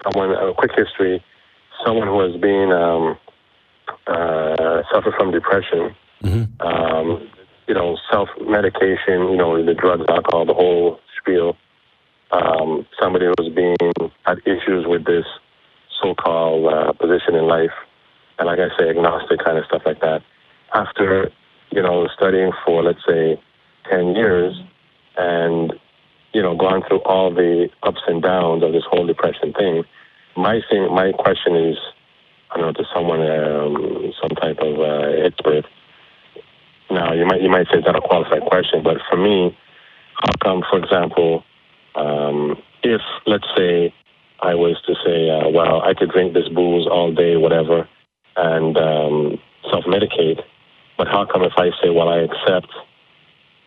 someone, a quick history, someone who has been suffered from depression, self-medication, the drugs, alcohol, the whole spiel. Somebody who's had issues with this so-called position in life, and like I say, agnostic kind of stuff like that. After, studying for, let's say, 10 years and, gone through all the ups and downs of this whole depression thing, my question is, I don't know, to someone, some type of expert. Now, you might say it's not a qualified question, but for me, how come, for example, if, let's say, I was to say, I could drink this booze all day, whatever, and self-medicate, but how come if I say, I accept,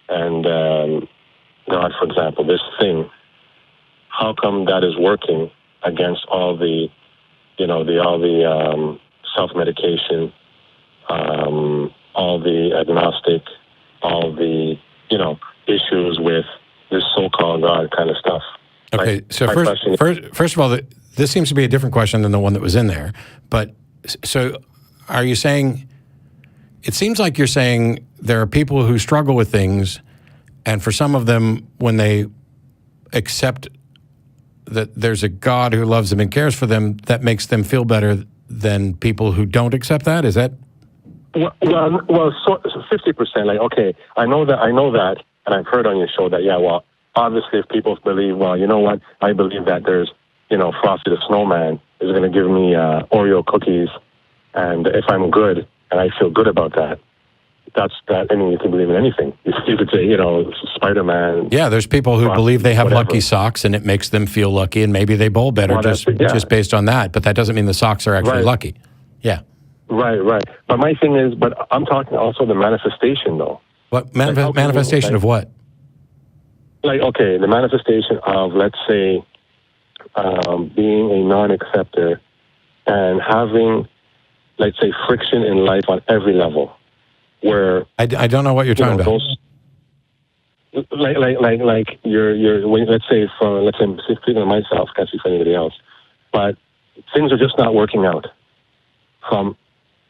and God, for example, this thing, how come that is working against all the, all the self-medication, all the agnostic, all the, issues with this so-called God kind of stuff? Okay, so first of all, this seems to be a different question than the one that was in there. But so are you saying, it seems like you're saying there are people who struggle with things, and for some of them, when they accept that there's a God who loves them and cares for them, that makes them feel better than people who don't accept that? Is that? So 50%, like, okay, I know that, and I've heard on your show that, obviously if people believe, you know what, I believe that there's, Frosty the Snowman is going to give me Oreo cookies, and if I'm good, and I feel good about that, that's that. I mean, you can believe in anything. You could say, Spider-Man. Yeah, there's people who believe they have lucky socks, and it makes them feel lucky, and maybe they bowl better just based on that. But that doesn't mean the socks are actually lucky. Yeah. Right. But my thing is, I'm talking also the manifestation, though. What manifestation of what? Like, okay, the manifestation of, let's say, being a non-acceptor and having, let's say, friction in life on every level. Where I don't know what you're talking about. Like you're let's say speaking of myself, can't speak for anybody else, but things are just not working out from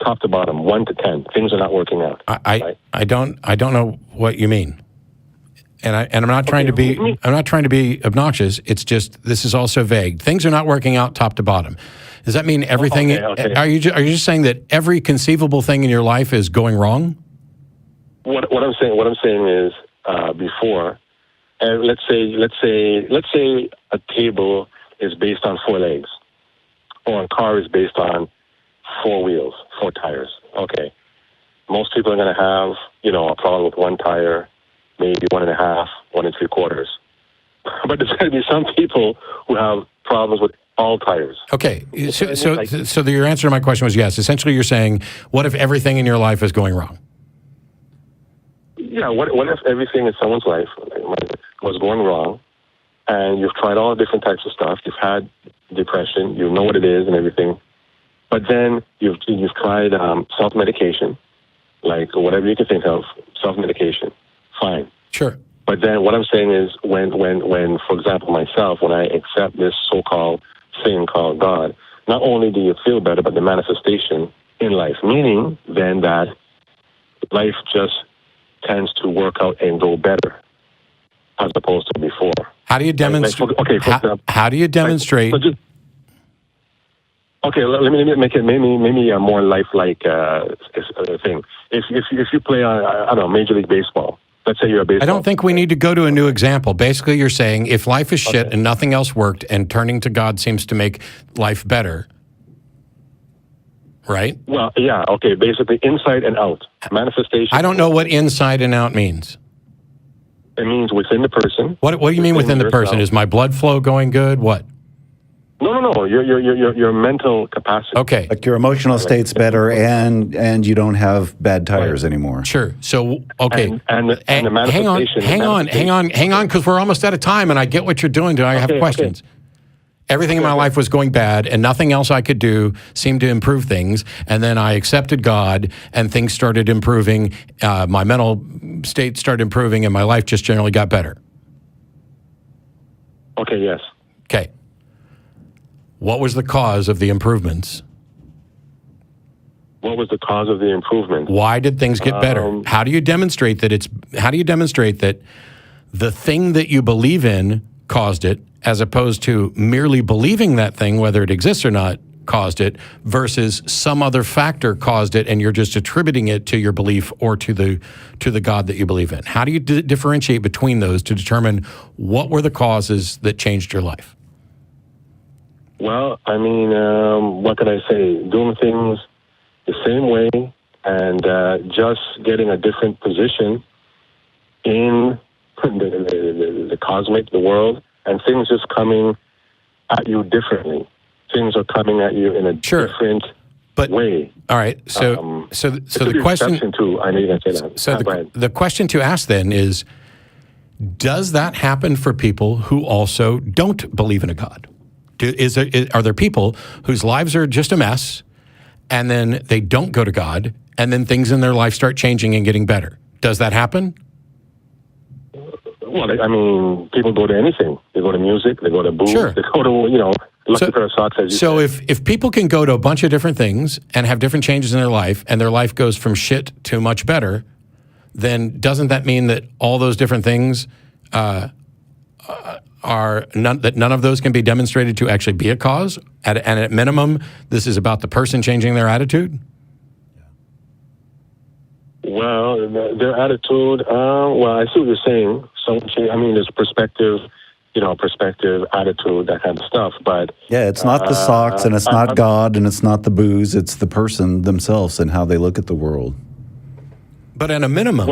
top to bottom, 1 to 10. Things are not working out. I don't know what you mean, and I'm not trying to be obnoxious. It's just this is also vague. Things are not working out top to bottom. Does that mean everything? Okay. Are you just saying that every conceivable thing in your life is going wrong? What I'm saying is before, let's say a table is based on 4 legs, or a car is based on 4 wheels, 4 tires. Okay, most people are going to have a problem with 1 tire, maybe 1.5, 1 3/4. But there's going to be some people who have problems with all tires. Okay, so your answer to my question was yes. Essentially, you're saying, what if everything in your life is going wrong? Yeah, what if everything in someone's life was going wrong, and you've tried all different types of stuff, you've had depression, you know what it is and everything, but then you've tried self-medication, like whatever you can think of, self-medication, fine. Sure. But then what I'm saying is when, for example, myself, when I accept this so-called thing called God, not only do you feel better, but the manifestation in life, meaning then that life just tends to work out and go better as opposed to before. How do you demonstrate? How do you demonstrate? Let me make it maybe a more lifelike thing. If you play I don't know, Major League Baseball. Let's say you're a baseball. I don't think we need to go to a new example. Basically, you're saying if life is shit and nothing else worked, and turning to God seems to make life better, right? Well, yeah, okay. Basically, inside and out manifestation. I don't know what inside and out means. It means within the person. What do you mean within the person? Is my blood flow going good? What? No. Your mental capacity. Okay. Like your emotional state's better, and you don't have bad tires anymore. Sure. So okay. And the manifestation. Hang on, because we're almost out of time, and I get what you're doing. I have questions. Okay. Everything in my life was going bad, and nothing else I could do seemed to improve things. And then I accepted God, and things started improving. My mental state started improving, and my life just generally got better. Okay. Yes. Okay. What was the cause of the improvements? What was the cause of the improvement? Why did things get better? How do you demonstrate that the thing that you believe in caused it, as opposed to merely believing that thing, whether it exists or not, caused it, versus some other factor caused it, and you're just attributing it to your belief or to the God that you believe in? How do you differentiate between those to determine what were the causes that changed your life? Well, I mean, what can I say? Doing things the same way and just getting a different position in the cosmic, the world, and things just coming at you differently. Things are coming at you in a different way. All right. So the question too, I know you're going to say that. So the question to ask then is, does that happen for people who also don't believe in a God? Are there people whose lives are just a mess, and then they don't go to God, and then things in their life start changing and getting better? Does that happen? Well, I mean, people go to anything. They go to music, they go to booze, Sure. they go to, lucky pair of socks, as you So said. if people can go to a bunch of different things and have different changes in their life, and their life goes from shit to much better, then doesn't that mean that all those different things none of those can be demonstrated to actually be a cause? And at minimum, this is about the person changing their attitude? Well, their attitude, I see what you're saying. So, I mean, there's perspective, attitude, that kind of stuff. But yeah, it's not the socks, and it's not God, and it's not the booze. It's the person themselves and how they look at the world. But at a minimum,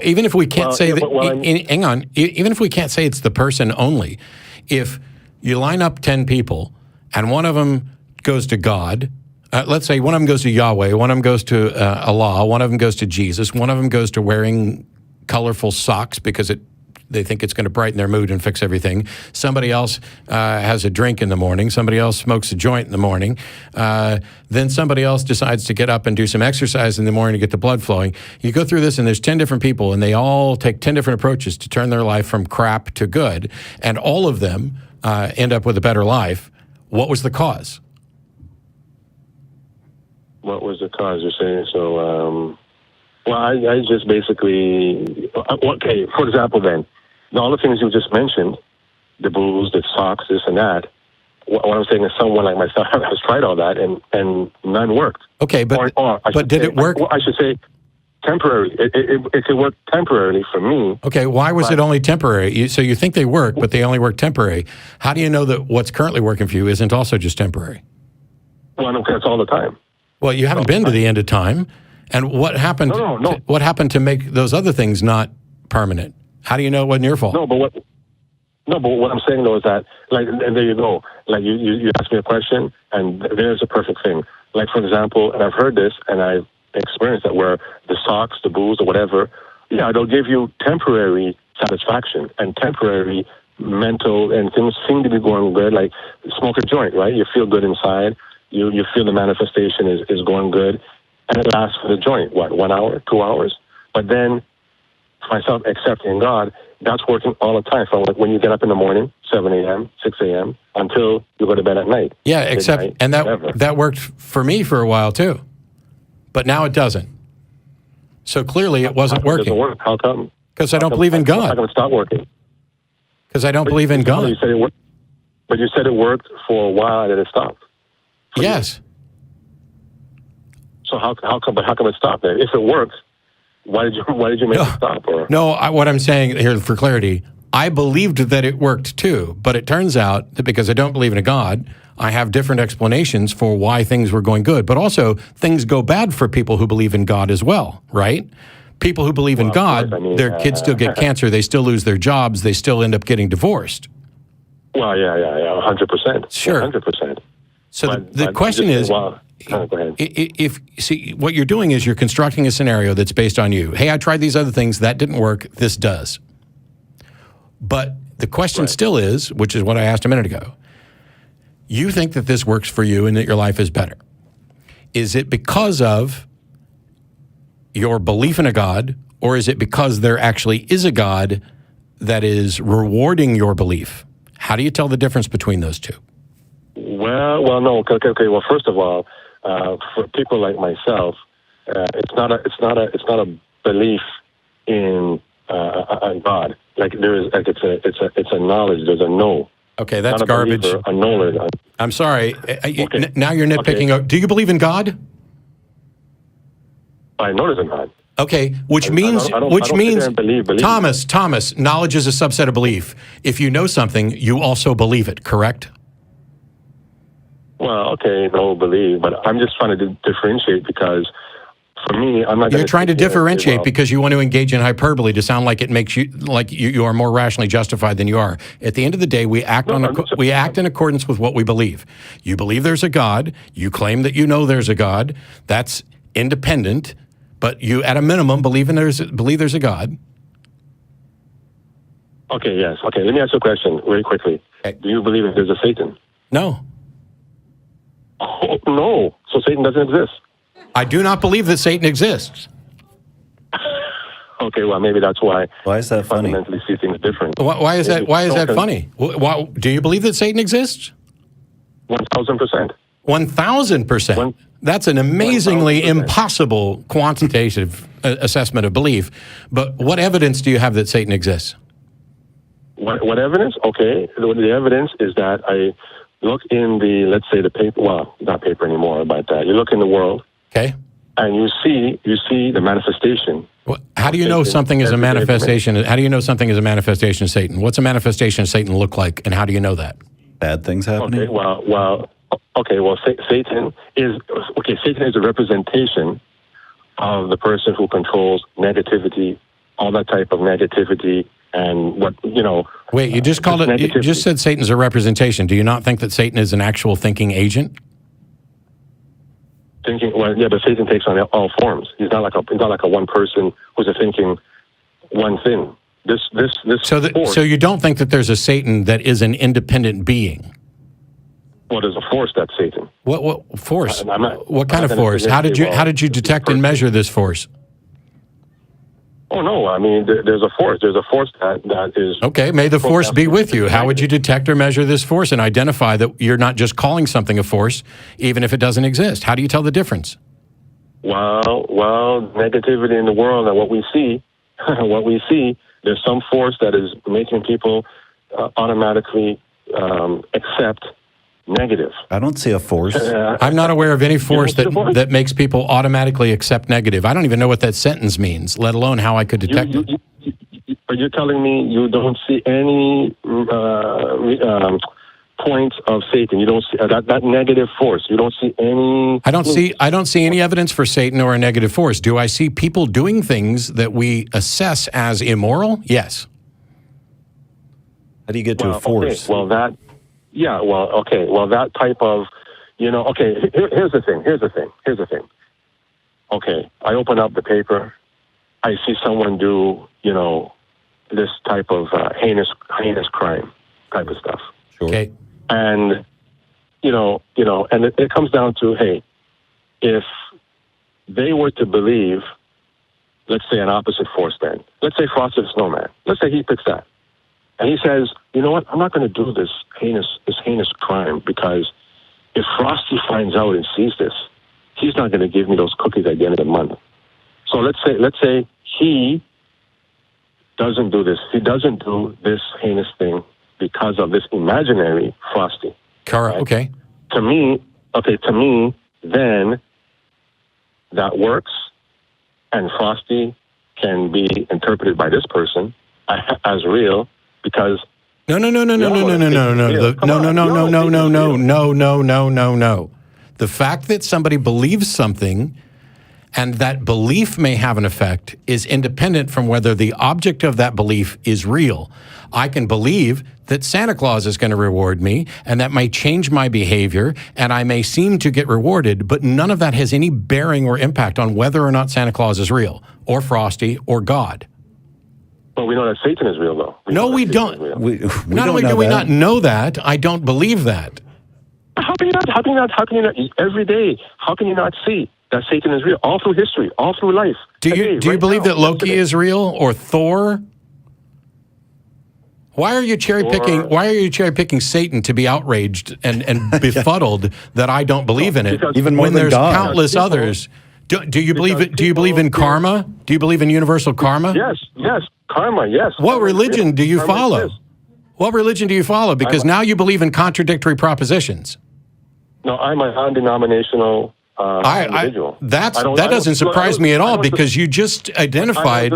even if we can't say that, hang on, even if we can't say it's the person only, if you line up 10 people and one of them goes to God, let's say one of them goes to Yahweh, one of them goes to Allah, one of them goes to Jesus, one of them goes to wearing colorful socks because they think it's going to brighten their mood and fix everything. Somebody else has a drink in the morning. Somebody else smokes a joint in the morning. Then somebody else decides to get up and do some exercise in the morning to get the blood flowing. You go through this, and there's 10 different people, and they all take 10 different approaches to turn their life from crap to good, and all of them end up with a better life. What was the cause? What was the cause, you're saying? So, I just basically, okay, for example then, all the things you just mentioned, the booze, the socks, this and that, what I'm saying is someone like myself has tried all that and none worked. Okay, but did it work? I should say temporary. It could work temporarily for me. Okay, why was it only temporary? So you think they work, but they only work temporary. How do you know that what's currently working for you isn't also just temporary? Well, it's all the time. Well, you haven't been to the end of time. And what happened? No. What happened to make those other things not permanent? How do you know it wasn't your fault? No, but what I'm saying though is that, like, and there you go. Like you asked me a question, and there's a perfect thing. Like, for example, and I've heard this, and I've experienced that, where the socks, the booze, or whatever, they'll give you temporary satisfaction and temporary mental, and things seem to be going good. Like, smoke a joint, right? You feel good inside. You feel the manifestation is going good. And it lasts for the joint, 1 hour, 2 hours? But then, myself accepting God, that's working all the time. From like when you get up in the morning, 7 a.m., 6 a.m., until you go to bed at night. Yeah, except, midnight, and whatever. that worked for me for a while too. But now it doesn't. So clearly it wasn't working. It doesn't work. How come? Because I don't believe in God. How come it stopped working? Because I don't believe in God. You said it worked, but you said it worked for a while and then it stopped. Yes. So how come it stopped then? If it works, why did you make it stop? Or? No, what I'm saying here for clarity, I believed that it worked too, but it turns out that because I don't believe in a God, I have different explanations for why things were going good. But also, things go bad for people who believe in God as well, right? People who believe in God, their kids still get cancer, they still lose their jobs, they still end up getting divorced. Well, yeah, 100%. Sure. 100%. So the question is, go ahead. if see, what you're doing is you're constructing a scenario that's based on you. Hey, I tried these other things, that didn't work, this does. But the question still is, which is what I asked a minute ago, you think that this works for you and that your life is better. Is it because of your belief in a God, or is it because there actually is a God that is rewarding your belief? How do you tell the difference between those two? Well, no. Okay. Well, first of all, for people like myself, it's not a belief in God. Like there is, like it's a knowledge. There's a know. Okay, that's garbage. A knower. I'm sorry. Okay. Now you're nitpicking. Okay. Do you believe in God? I know there's a God. Okay, which means believe Thomas, knowledge is a subset of belief. If you know something, you also believe it, correct? Well, okay, no believe, but I'm just trying to differentiate because for me, I'm not. You're trying to differentiate because you want to engage in hyperbole to sound like it makes you like you are more rationally justified than you are. At the end of the day, we act in accordance with what we believe. You believe there's a God. You claim that you know there's a God. That's independent. But you, at a minimum, believe there's a God. Okay, yes. Okay, let me ask you a question very quickly. Okay. Do you believe that there's a Satan? No. Oh, no. So Satan doesn't exist? I do not believe that Satan exists. Okay, well, maybe that's why. Why is that funny? Fundamentally see things different. Why is that funny? Do you believe that Satan exists? 1,000%. 1,000%. That's an amazingly 1,000%. impossible quantitative assessment of belief. But what evidence do you have that Satan exists? What evidence? Okay, the evidence is that I look in let's say the paper, well, not paper anymore, but you look in the world. Okay. And you see the manifestation. Well, how do you know something is a manifestation? How do you know something is a manifestation of Satan? What's a manifestation of Satan look like, and how do you know that? Bad things happening? Okay, Satan is a representation of the person who controls negativity, all that type of negativity, and what, Wait, you just called it, you just said Satan's a representation. Do you not think that Satan is an actual thinking agent? Well, yeah, but Satan takes on all forms. He's not like a one person who's a thinking one thing. So you don't think that there's a Satan that is an independent being? Well, there's a force that's Satan. What force? What kind of force? How did you detect and measure this force? Oh no! I mean, there's a force. There's a force that is. Okay, may the force be with you. How would you detect or measure this force and identify that you're not just calling something a force, even if it doesn't exist? How do you tell the difference? Well, negativity in the world and what we see, there's some force that is making people automatically accept negative. I don't see a force. I'm not aware of any force that makes people automatically accept negative. I don't even know what that sentence means, let alone how I could detect it. Are you telling me you don't see any points of Satan? You don't see that negative force. You don't see any. I don't see any evidence for Satan or a negative force. Do I see people doing things that we assess as immoral? Yes. How do you get to a force? Okay, that type of, here's the thing. Okay, I open up the paper, I see someone do, this type of heinous crime type of stuff. Sure. Okay. And, and it comes down to, hey, if they were to believe, let's say an opposite force then, let's say Frosty the Snowman, let's say he picks that. And he says, you know what, I'm not going to do this heinous crime because if Frosty finds out and sees this, he's not going to give me those cookies at the end of the month. So let's say he doesn't do this. He doesn't do this heinous thing because of this imaginary Frosty. Right? Okay. To me, then that works, and Frosty can be interpreted by this person as real. Because no. The fact that somebody believes something and that belief may have an effect is independent from whether the object of that belief is real. I can believe that Santa Claus is going to reward me, and that may change my behavior, and I may seem to get rewarded, but none of that has any bearing or impact on whether or not Santa Claus is real, or Frosty, or God. Well, we know that Satan is real, though. We don't. Not only do we not know that, I don't believe that. How can you not? Every day, how can you not see that Satan is real? All through history, all through life. Do you believe that Loki is real, or Thor? Why are you cherry picking? Why are you cherry picking Satan to be outraged and befuddled that I don't believe in it? Even more when than there's God. countless others. Do you believe it? Do you believe in karma? Do you believe in universal karma? Yes, karma. Yes. What religion do you follow? Exists. What religion do you follow? Because now you believe in contradictory propositions. No, I'm a non-denominational individual. That doesn't surprise me at all because you just identified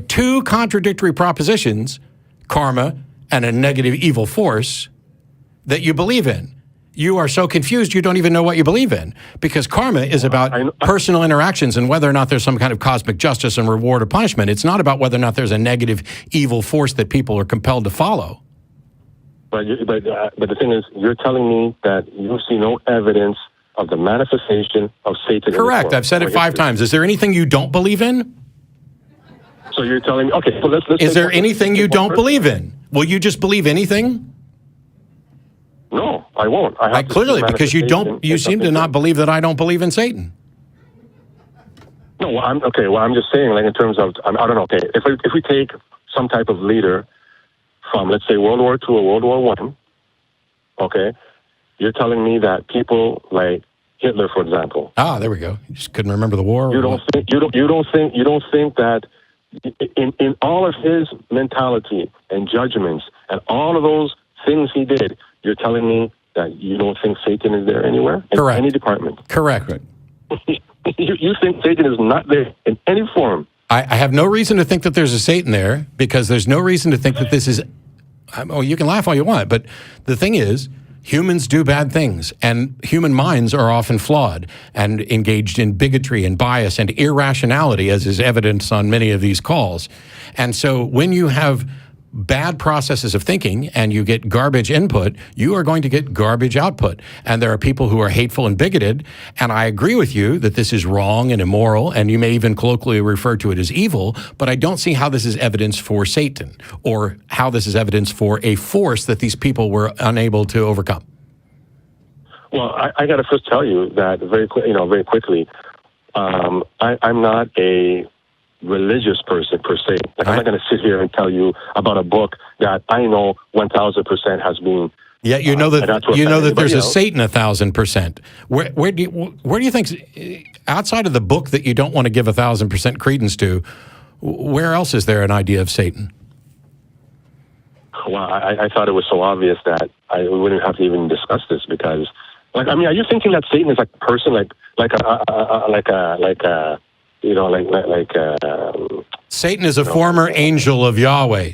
two contradictory propositions, karma and a negative evil force, that you believe in. You are so confused you don't even know what you believe in because karma is about personal interactions and whether or not there's some kind of cosmic justice and reward or punishment. It's not about whether or not there's a negative evil force that people are compelled to follow. But the thing is, you're telling me that you see no evidence of the manifestation of Satan. Correct. I've said it 5 times. Is there anything you don't believe in? So you're telling me, okay, so let's Is there anything you don't believe in? Will you just believe anything? No, I won't. Clearly, because you seem to not believe that I don't believe in Satan. No, well, I'm just saying, like in terms of, I don't know. Okay, if we take some type of leader from, let's say, World War II or World War I, okay, you're telling me that people like Hitler, for example. Ah, there we go. You just couldn't remember the war. You don't think that in all of his mentality and judgments and all of those things he did, you're telling me that you don't think Satan is there anywhere in Correct. any department. Correct. You think Satan is not there in any form. I have no reason to think that there's a Satan there because there's no reason to think that this is. Oh, you can laugh all you want, but the thing is, humans do bad things, and human minds are often flawed and engaged in bigotry and bias and irrationality, as is evidenced on many of these calls. And so when you have bad processes of thinking and you get garbage input, you are going to get garbage output. And there are people who are hateful and bigoted, and I agree with you that this is wrong and immoral, and you may even colloquially refer to it as evil, but I don't see how this is evidence for Satan or how this is evidence for a force that these people were unable to overcome. Well, I got to first tell you that very quickly, I'm not a religious person per se. Like, I'm not going to sit here and tell you about a book that I know 1,000% has been. Yeah, you know that there's a Satan 1,000%. Where do you think, outside of the book that you don't want to give 1,000% credence to, where else is there an idea of Satan? Well, I thought it was so obvious that we wouldn't have to even discuss this because, like, I mean, are you thinking that Satan is like a person, Satan is a former angel of Yahweh.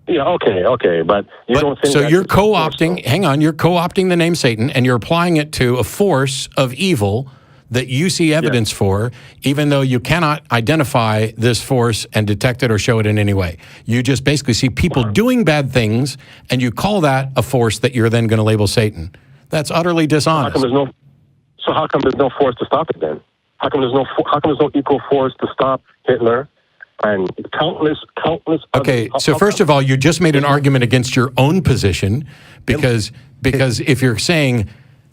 Yeah, okay, but don't think so you're co-opting. Hang on, you're co-opting the name Satan, and you're applying it to a force of evil that you see evidence for, even though you cannot identify this force and detect it or show it in any way. You just basically see people doing bad things, and you call that a force that you're then going to label Satan. That's utterly dishonest. How come there's no force to stop it then? How come there's no equal force to stop Hitler and countless? Okay, so first of all, you just made an argument against your own position because if you're saying,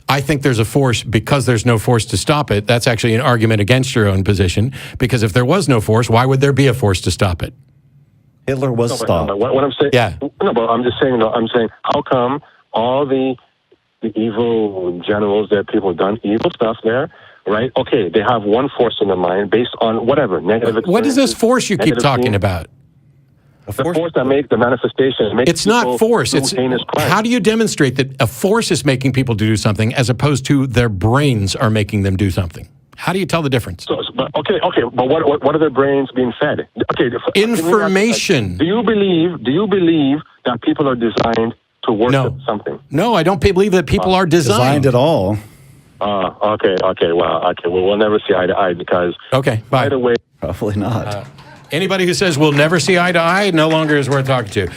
I think there's a force because there's no force to stop it, that's actually an argument against your own position because if there was no force, why would there be a force to stop it? Hitler was stopped. What I'm saying, no, but I'm just saying, I'm saying, how come all the evil generals that people have done evil stuff there? Right? Okay, they have one force in their mind based on whatever negative experience. What is this force you keep talking about? The force that makes the manifestation. It's not force. It's how do you demonstrate that a force is making people do something as opposed to their brains are making them do something? How do you tell the difference? But what are their brains being fed? Okay, information. Do you believe that people are designed to worship something? No, I don't believe that people are designed at all. Okay. Well, we'll never see eye to eye because. Okay, bye. By the way, probably not. Anybody who says we'll never see eye to eye no longer is worth talking to.